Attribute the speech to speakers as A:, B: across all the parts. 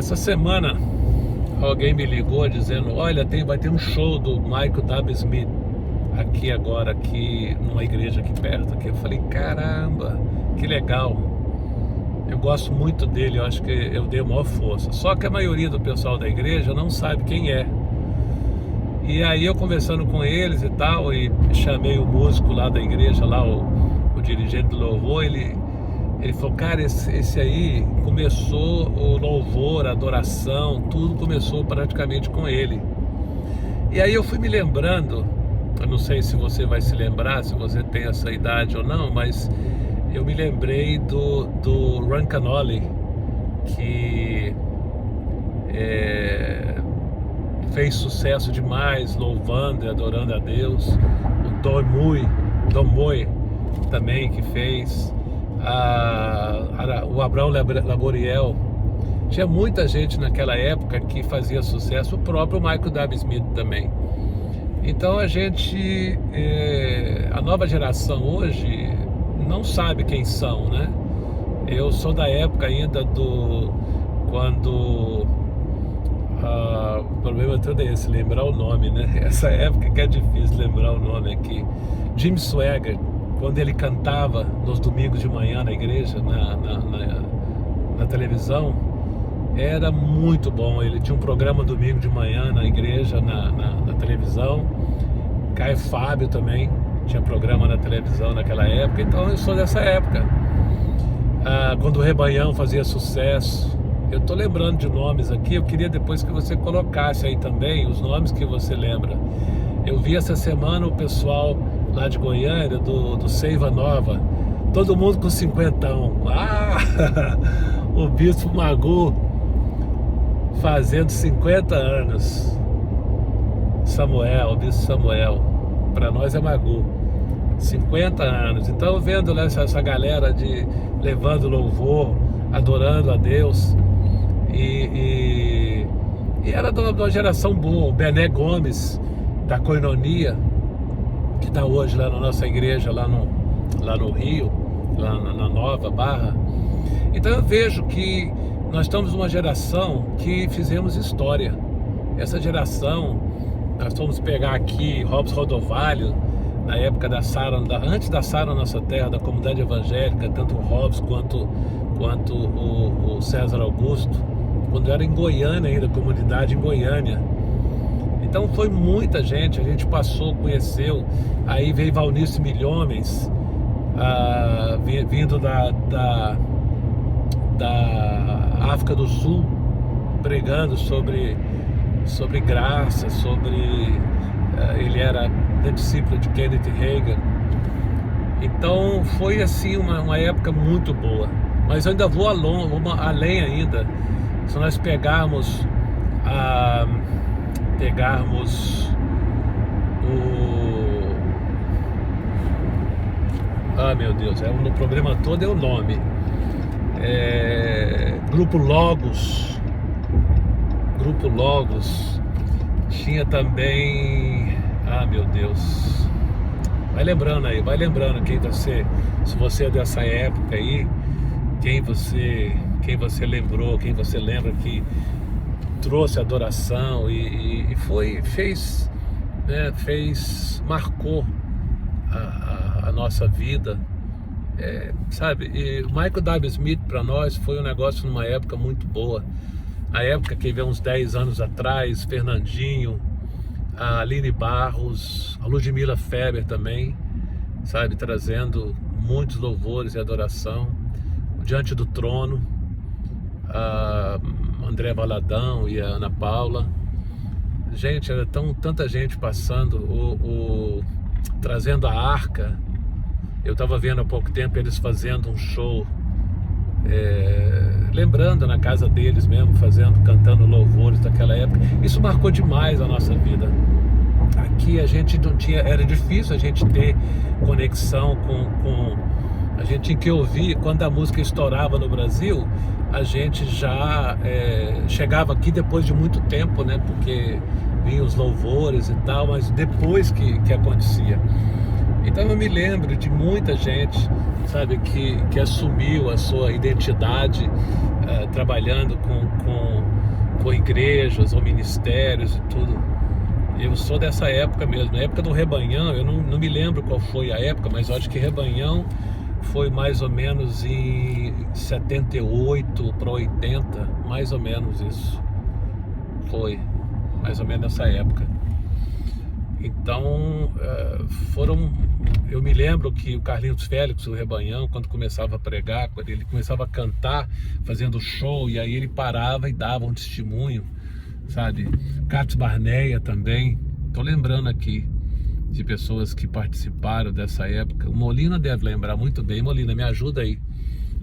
A: Essa semana alguém me ligou dizendo: olha, vai ter um show do Michael W. Smith aqui agora, aqui numa igreja aqui perto. Aqui. Eu falei: caramba, que legal. Eu gosto muito dele, eu acho que eu dei a maior força. Só que a maioria do pessoal da igreja não sabe quem é. E aí eu conversando com eles e tal, e chamei o músico lá da igreja, lá o dirigente do louvor, ele falou: cara, esse aí começou o louvor, a adoração, tudo começou praticamente com ele. E aí eu fui me lembrando, eu não sei se você vai se lembrar, se você tem essa idade ou não, mas eu me lembrei do Ron Kenoly, que fez sucesso demais, louvando e adorando a Deus. O Don Moy também, que fez. O Abraão Laboriel. Tinha muita gente naquela época que fazia sucesso, o próprio Michael W. Smith também. Então a nova geração hoje não sabe quem são, né? Eu sou da época ainda quando o problema todo é esse, lembrar o nome, né? Essa época que é difícil lembrar o nome aqui. Jim Swaggart, quando ele cantava nos domingos de manhã na igreja, na televisão, era muito bom. Ele tinha um programa domingo de manhã na igreja, na televisão. Caio Fábio também tinha programa na televisão naquela época. Então eu sou dessa época. Quando o Rebanhão fazia sucesso. Eu tô lembrando de nomes aqui, eu queria depois que você colocasse aí também os nomes que você lembra. Eu vi essa semana o pessoal lá de Goiânia, do Seiva Nova, todo mundo com 50. O Bispo Magu fazendo 50 anos. O Bispo Samuel, para nós é Magu, 50 anos. Então vendo lá essa galera levando louvor, adorando a Deus. E era de uma geração boa. O Bené Gomes, da Koinonia, que está hoje lá na nossa igreja, lá no Rio, lá na Nova Barra. Então eu vejo que nós estamos numa geração que fizemos história. Essa geração, nós vamos pegar aqui Robson Rodovalho, na época antes da Sara Nossa Terra, da comunidade evangélica, tanto o Robson quanto o César Augusto, quando era em Goiânia ainda, comunidade em Goiânia. Então foi muita gente, a gente passou, conheceu. Aí veio Valnice Milhomens, vindo da África do Sul, pregando sobre graça, ele era discípulo de Kenneth Hagin. Então foi assim uma época muito boa. Mas eu ainda vou além ainda. Se nós pegarmos meu Deus, no programa todo é o nome. Grupo Logos. Tinha também, meu Deus. Vai lembrando quem você, se você é dessa época aí, quem você lembrou, quem você lembra que trouxe adoração e marcou a nossa vida, sabe? E o Michael W. Smith para nós foi um negócio numa época muito boa. A época que veio uns 10 anos atrás, Fernandinho, a Aline Barros, a Ludmila Feber também, sabe? Trazendo muitos louvores e adoração. Diante do Trono, a André Valadão e a Ana Paula. Gente, era tanta gente passando, trazendo a arca. Eu estava vendo há pouco tempo eles fazendo um show, lembrando na casa deles mesmo, cantando louvores daquela época. Isso marcou demais a nossa vida. Aqui a gente não tinha, era difícil a gente ter conexão a gente tinha que ouvir. Quando a música estourava no Brasil, a gente já chegava aqui depois de muito tempo, né? Porque vinham os louvores e tal, mas depois que acontecia. Então eu me lembro de muita gente, sabe, que assumiu a sua identidade trabalhando com igrejas ou ministérios e tudo. Eu sou dessa época mesmo, na época do Rebanhão. Eu não me lembro qual foi a época, mas eu acho que Rebanhão foi mais ou menos em 78 para 80, mais ou menos isso. Foi mais ou menos nessa época. Então, eu me lembro que o Carlinhos Félix, o Rebanhão, quando começava a pregar, quando ele começava a cantar, fazendo show, e aí ele parava e dava um testemunho, sabe? Carlos Barneia também. Tô lembrando aqui de pessoas que participaram dessa época. O Molina deve lembrar muito bem. Molina, me ajuda aí.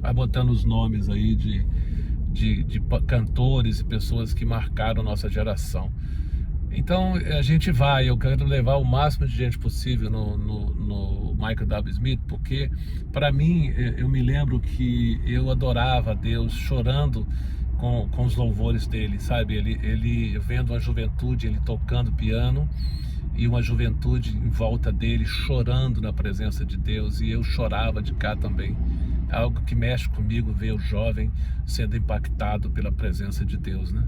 A: Vai botando os nomes aí de cantores e pessoas que marcaram nossa geração. Então eu quero levar o máximo de gente possível no Michael W. Smith, porque para mim, eu me lembro que eu adorava a Deus chorando com os louvores dele, sabe? Ele vendo uma juventude, ele tocando piano, e uma juventude em volta dele chorando na presença de Deus, e eu chorava de cá também. É algo que mexe comigo ver o jovem sendo impactado pela presença de Deus, né?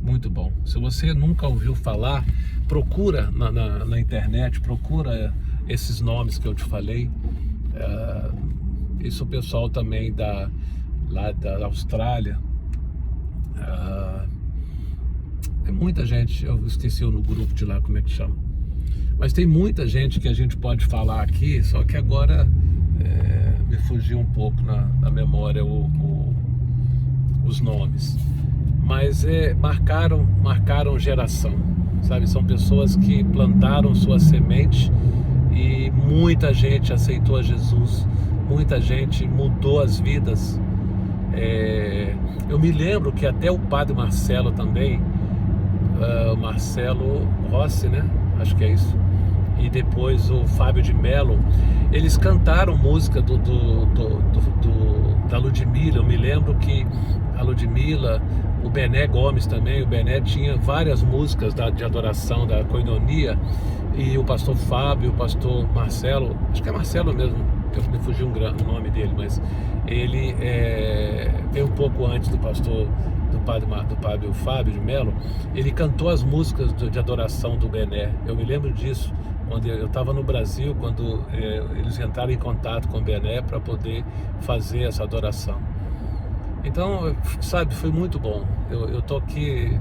A: Muito bom. Se você nunca ouviu falar, procura na internet, procura esses nomes que eu te falei. Isso o pessoal também lá da Austrália. É muita gente, eu esqueci no grupo de lá como é que chama. Mas tem muita gente que a gente pode falar aqui, só que agora me fugiu um pouco na memória os nomes. Mas marcaram geração, sabe? São pessoas que plantaram sua semente e muita gente aceitou a Jesus, muita gente mudou as vidas. Eu me lembro que até o padre Marcelo também, Marcelo Rossi, né? Acho que é isso. E depois o Fábio de Mello, eles cantaram música da Ludmilla. Eu me lembro que a Ludmilla, o Bené Gomes também, o Bené tinha várias músicas de adoração, da coinonia, e o pastor Fábio, o pastor Marcelo, acho que é Marcelo mesmo, me fugiu o nome dele, mas ele veio um pouco antes do pastor, do padre Fábio de Mello. Ele cantou as músicas de adoração do Bené. Eu me lembro disso, quando eu estava no Brasil, quando eles entraram em contato com o Bené para poder fazer essa adoração. Então, sabe, foi muito bom. Eu tô aqui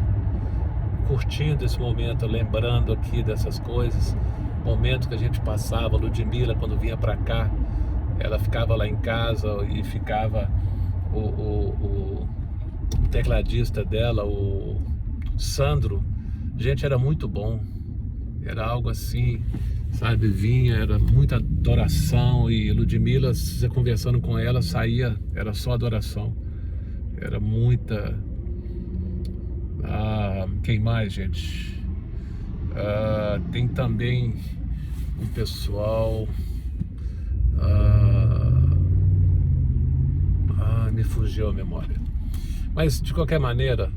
A: curtindo esse momento, lembrando aqui dessas coisas, momento que a gente passava. Ludmilla, quando vinha para cá, ela ficava lá em casa e ficava o tecladista dela, o Sandro. Gente, era muito bom. Era algo assim, sabe, vinha, era muita adoração, e Ludmilla, você conversando com ela, saía, era só adoração. Era muita... quem mais, gente? Tem também um pessoal... me fugiu a memória. Mas, de qualquer maneira,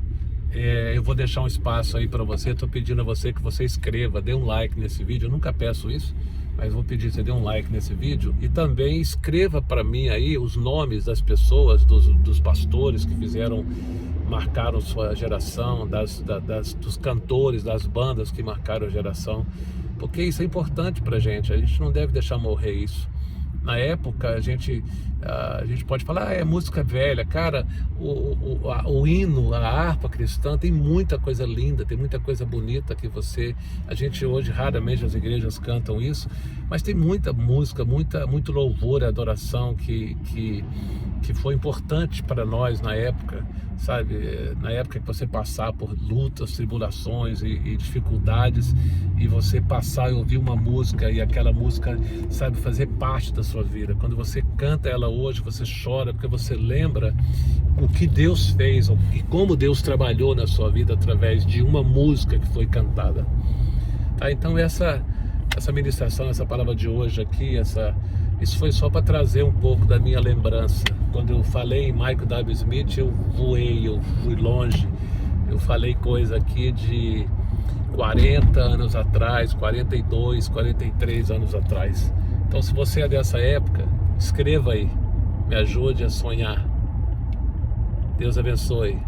A: eu vou deixar um espaço aí para você. Estou pedindo a você que você escreva, dê um like nesse vídeo. Eu nunca peço isso, mas vou pedir que você dê um like nesse vídeo. E também escreva para mim aí os nomes das pessoas, dos pastores que marcaram sua geração, dos cantores, das bandas que marcaram a geração. Porque isso é importante pra gente. A gente não deve deixar morrer isso. Na época, a gente pode falar, é música velha. Cara, o hino, a harpa cristã, tem muita coisa linda, tem muita coisa bonita que a gente hoje, raramente as igrejas cantam isso, mas tem muita música, muito louvor e adoração que foi importante para nós na época, sabe? Na época que você passar por lutas, tribulações e dificuldades, e você passar e ouvir uma música, e aquela música, sabe, fazer parte da sua vida. Quando você canta ela hoje, você chora, porque você lembra o que Deus fez e como Deus trabalhou na sua vida através de uma música que foi cantada. Tá? Então essa ministração, essa palavra de hoje aqui, isso foi só para trazer um pouco da minha lembrança. Quando eu falei em Michael W. Smith, eu fui longe. Eu falei coisa aqui de 40 anos atrás, 42, 43 anos atrás. Então, se você é dessa época, escreva aí, me ajude a sonhar. Deus abençoe.